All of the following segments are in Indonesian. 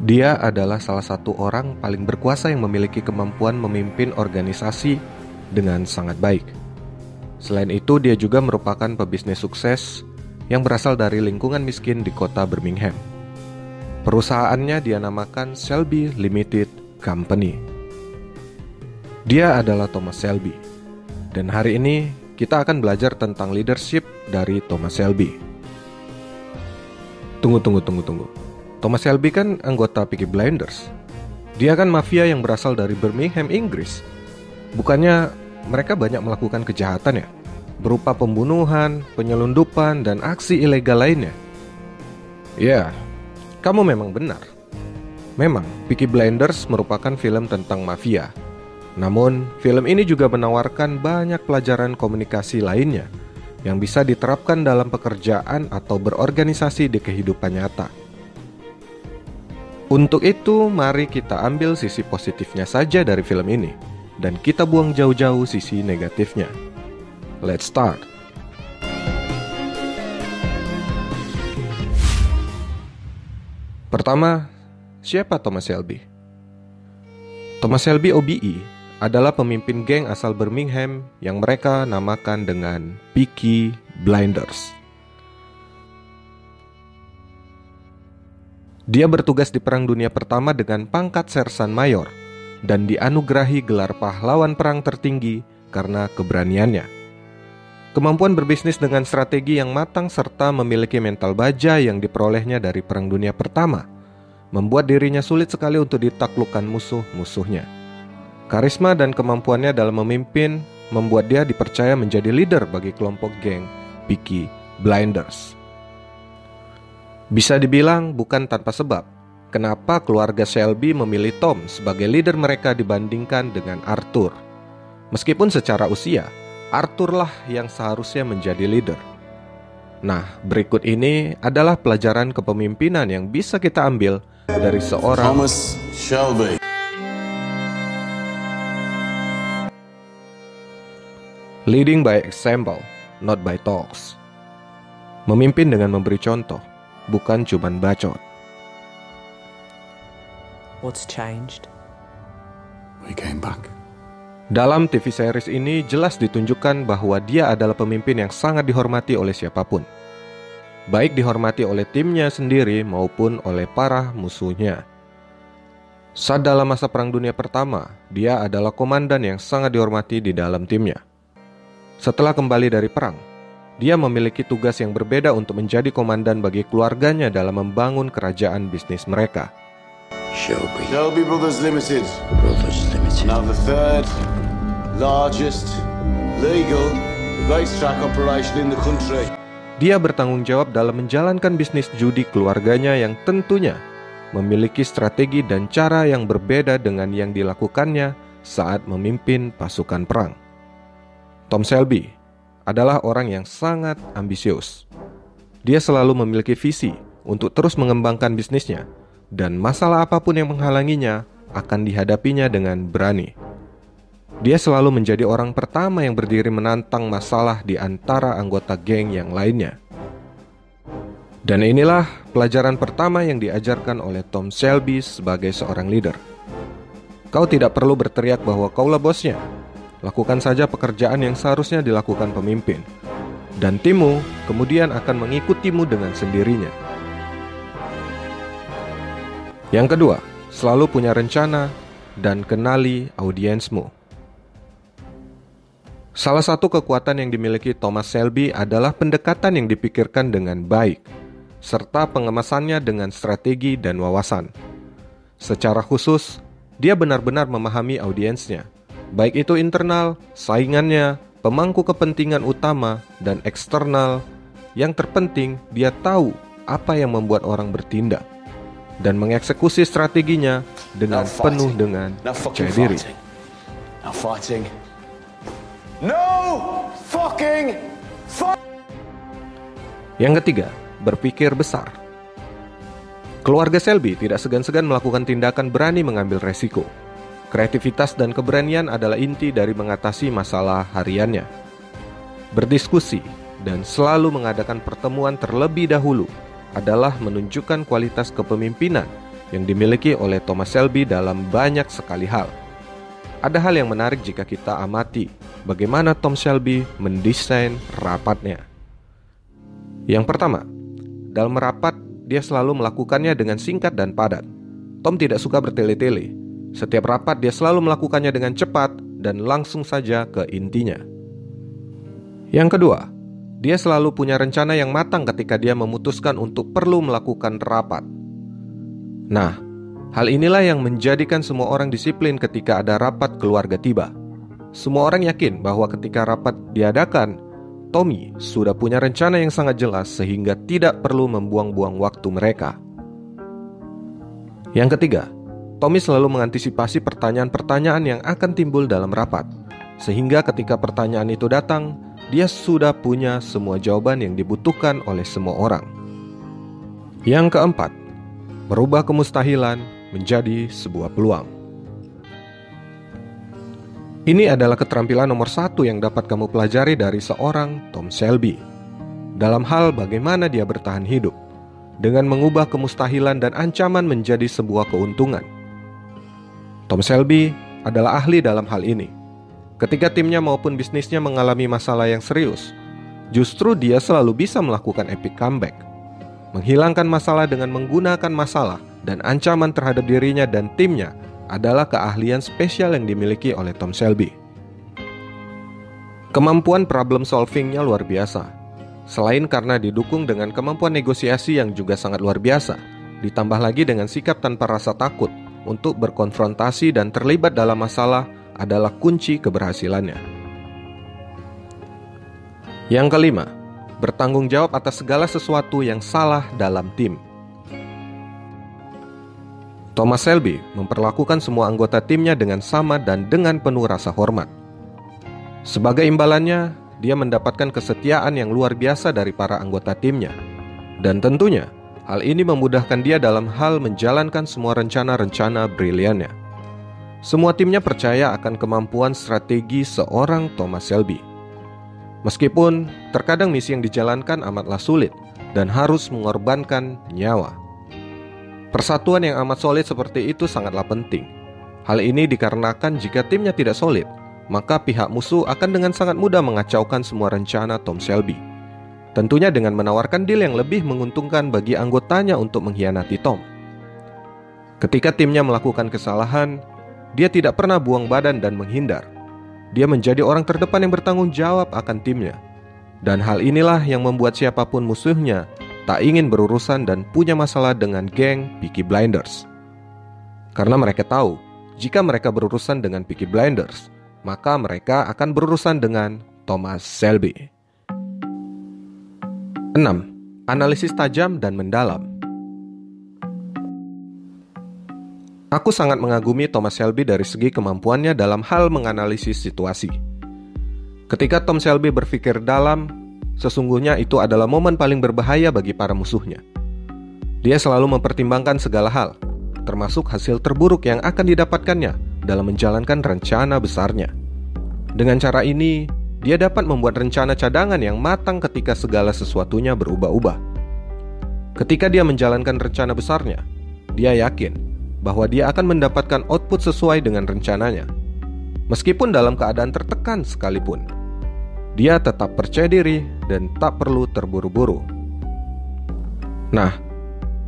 Dia adalah salah satu orang paling berkuasa yang memiliki kemampuan memimpin organisasi dengan sangat baik. Selain itu, dia juga merupakan pebisnis sukses yang berasal dari lingkungan miskin di kota Birmingham. Perusahaannya dia namakan Selby Limited Company. Dia adalah Thomas Selby. Dan hari ini kita akan belajar tentang leadership dari Thomas Selby. Tunggu. Thomas Selby kan anggota Peaky Blinders. Dia kan mafia yang berasal dari Birmingham, Inggris. Bukannya mereka banyak melakukan kejahatan ya? Berupa pembunuhan, penyelundupan, dan aksi ilegal lainnya. Ya, kamu memang benar. Memang, Peaky Blinders merupakan film tentang mafia. Namun, film ini juga menawarkan banyak pelajaran komunikasi lainnya yang bisa diterapkan dalam pekerjaan atau berorganisasi di kehidupan nyata. Untuk itu, mari kita ambil sisi positifnya saja dari film ini, dan kita buang jauh-jauh sisi negatifnya. Let's start. Pertama, siapa Thomas Selby? Thomas Selby OBE adalah pemimpin geng asal Birmingham yang mereka namakan dengan Peaky Blinders. Dia bertugas di Perang Dunia Pertama dengan pangkat sersan mayor dan dianugerahi gelar pahlawan perang tertinggi karena keberaniannya. Kemampuan berbisnis dengan strategi yang matang serta memiliki mental baja yang diperolehnya dari Perang Dunia Pertama membuat dirinya sulit sekali untuk ditaklukkan musuh-musuhnya. Karisma dan kemampuannya dalam memimpin membuat dia dipercaya menjadi leader bagi kelompok geng Peaky Blinders. Bisa dibilang bukan tanpa sebab, kenapa keluarga Selby memilih Tom sebagai leader mereka dibandingkan dengan Arthur. Meskipun secara usia, Arthur lah yang seharusnya menjadi leader. Nah, berikut ini adalah pelajaran kepemimpinan yang bisa kita ambil dari seorang Thomas Shelby. Leading by example, not by talks. Memimpin dengan memberi contoh, bukan cuman bacot. What's changed? We came back. Dalam TV series ini jelas ditunjukkan bahwa dia adalah pemimpin yang sangat dihormati oleh siapapun. Baik dihormati oleh timnya sendiri maupun oleh para musuhnya. Saat dalam masa Perang Dunia Pertama, dia adalah komandan yang sangat dihormati di dalam timnya. Setelah kembali dari perang, dia memiliki tugas yang berbeda untuk menjadi komandan bagi keluarganya dalam membangun kerajaan bisnis mereka. Shelby Brothers Limited. Now the third largest legal racetrack operation in the country. Dia bertanggung jawab dalam menjalankan bisnis judi keluarganya yang tentunya memiliki strategi dan cara yang berbeda dengan yang dilakukannya saat memimpin pasukan perang. Tom Selby adalah orang yang sangat ambisius. Dia selalu memiliki visi untuk terus mengembangkan bisnisnya, dan masalah apapun yang menghalanginya akan dihadapinya dengan berani. Dia selalu menjadi orang pertama yang berdiri menantang masalah di antara anggota geng yang lainnya. Dan inilah pelajaran pertama yang diajarkan oleh Tom Selby sebagai seorang leader. Kau tidak perlu berteriak bahwa kaulah bosnya. Lakukan saja pekerjaan yang seharusnya dilakukan pemimpin, dan timmu kemudian akan mengikutimu dengan sendirinya. Yang kedua, selalu punya rencana dan kenali audiensmu. Salah satu kekuatan yang dimiliki Thomas Selby adalah pendekatan yang dipikirkan dengan baik, serta pengemasannya dengan strategi dan wawasan. Secara khusus, dia benar-benar memahami audiensnya, baik itu internal, saingannya, pemangku kepentingan utama, dan eksternal. Yang terpenting, dia tahu apa yang membuat orang bertindak dan mengeksekusi strateginya dengan penuh dengan percaya diri. Yang ketiga, berpikir besar. Keluarga Selby tidak segan-segan melakukan tindakan berani mengambil resiko. Kreativitas dan keberanian adalah inti dari mengatasi masalah hariannya. Berdiskusi dan selalu mengadakan pertemuan terlebih dahulu adalah menunjukkan kualitas kepemimpinan yang dimiliki oleh Thomas Shelby dalam banyak sekali hal. Ada hal yang menarik jika kita amati bagaimana Tom Shelby mendesain rapatnya. Yang pertama, dalam rapat dia selalu melakukannya dengan singkat dan padat. Tom tidak suka bertele-tele. Setiap rapat dia selalu melakukannya dengan cepat dan langsung saja ke intinya. Yang kedua, dia selalu punya rencana yang matang ketika dia memutuskan untuk perlu melakukan rapat. Nah, hal inilah yang menjadikan semua orang disiplin ketika ada rapat keluarga tiba. Semua orang yakin bahwa ketika rapat diadakan, Tommy sudah punya rencana yang sangat jelas sehingga tidak perlu membuang-buang waktu mereka. Yang ketiga, Tommy selalu mengantisipasi pertanyaan-pertanyaan yang akan timbul dalam rapat, sehingga ketika pertanyaan itu datang, dia sudah punya semua jawaban yang dibutuhkan oleh semua orang. Yang keempat, merubah kemustahilan menjadi sebuah peluang. Ini adalah keterampilan nomor 1 yang dapat kamu pelajari dari seorang Tom Shelby dalam hal bagaimana dia bertahan hidup dengan mengubah kemustahilan dan ancaman menjadi sebuah keuntungan. Tom Shelby adalah ahli dalam hal ini. Ketika timnya maupun bisnisnya mengalami masalah yang serius, justru dia selalu bisa melakukan epic comeback, menghilangkan masalah dengan menggunakan masalah dan ancaman terhadap dirinya dan timnya adalah keahlian spesial yang dimiliki oleh Tom Shelby. Kemampuan problem solving-nya luar biasa. Selain karena didukung dengan kemampuan negosiasi yang juga sangat luar biasa, ditambah lagi dengan sikap tanpa rasa takut untuk berkonfrontasi dan terlibat dalam masalah adalah kunci keberhasilannya. Yang kelima, bertanggung jawab atas segala sesuatu yang salah dalam tim. Thomas Shelby memperlakukan semua anggota timnya dengan sama dan dengan penuh rasa hormat. Sebagai imbalannya, dia mendapatkan kesetiaan yang luar biasa dari para anggota timnya. Dan tentunya, hal ini memudahkan dia dalam hal menjalankan semua rencana-rencana briliannya. Semua timnya percaya akan kemampuan strategi seorang Thomas Shelby. Meskipun terkadang misi yang dijalankan amatlah sulit dan harus mengorbankan nyawa. Persatuan yang amat solid seperti itu sangatlah penting. Hal ini dikarenakan jika timnya tidak solid, maka pihak musuh akan dengan sangat mudah mengacaukan semua rencana Tom Shelby. Tentunya dengan menawarkan deal yang lebih menguntungkan bagi anggotanya untuk mengkhianati Tom. Ketika timnya melakukan kesalahan, dia tidak pernah buang badan dan menghindar. Dia menjadi orang terdepan yang bertanggung jawab akan timnya. Dan hal inilah yang membuat siapapun musuhnya tak ingin berurusan dan punya masalah dengan geng Peaky Blinders. Karena mereka tahu, jika mereka berurusan dengan Peaky Blinders, maka mereka akan berurusan dengan Thomas Shelby. 6. Analisis tajam dan mendalam. Aku sangat mengagumi Thomas Shelby dari segi kemampuannya dalam hal menganalisis situasi. Ketika Tom Shelby berpikir dalam, sesungguhnya itu adalah momen paling berbahaya bagi para musuhnya. Dia selalu mempertimbangkan segala hal, termasuk hasil terburuk yang akan didapatkannya dalam menjalankan rencana besarnya. Dengan cara ini, dia dapat membuat rencana cadangan yang matang ketika segala sesuatunya berubah-ubah. Ketika dia menjalankan rencana besarnya, dia yakin bahwa dia akan mendapatkan output sesuai dengan rencananya. Meskipun dalam keadaan tertekan sekalipun, dia tetap percaya diri dan tak perlu terburu-buru. Nah,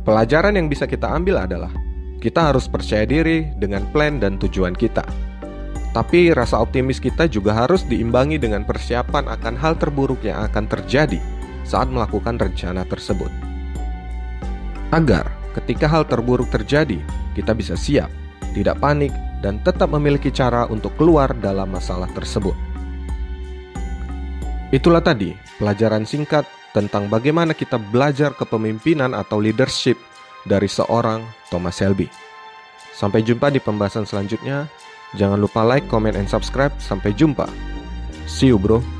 pelajaran yang bisa kita ambil adalah kita harus percaya diri dengan plan dan tujuan kita. Tapi rasa optimis kita juga harus diimbangi dengan persiapan akan hal terburuk yang akan terjadi saat melakukan rencana tersebut. Agar ketika hal terburuk terjadi, kita bisa siap, tidak panik, dan tetap memiliki cara untuk keluar dalam masalah tersebut. Itulah tadi pelajaran singkat tentang bagaimana kita belajar kepemimpinan atau leadership dari seorang Thomas Shelby. Sampai jumpa di pembahasan selanjutnya. Jangan lupa like, comment, and subscribe. Sampai jumpa. See you bro.